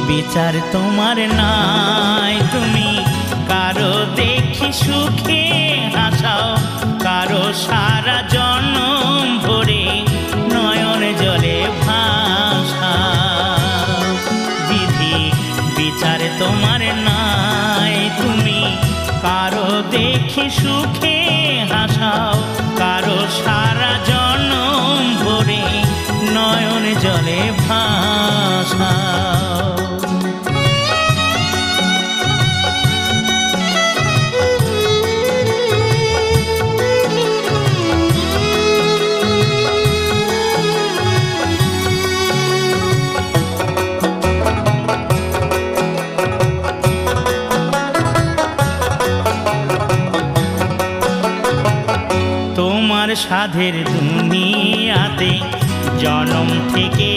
বিচার তোমার নাই, তুমি কারো দেখি সুখে হাসাও, কারো সারা জন্ম ভরে নয়ন জলে ভাসাও। বিধি বিচার তোমার নাই, তুমি কারো দেখি সুখে হাসাও, কারো সারা জন্ম ভরে নয়ন জলে ভাসাও। তোমার সাধের দুনিয়াতে জনম থেকে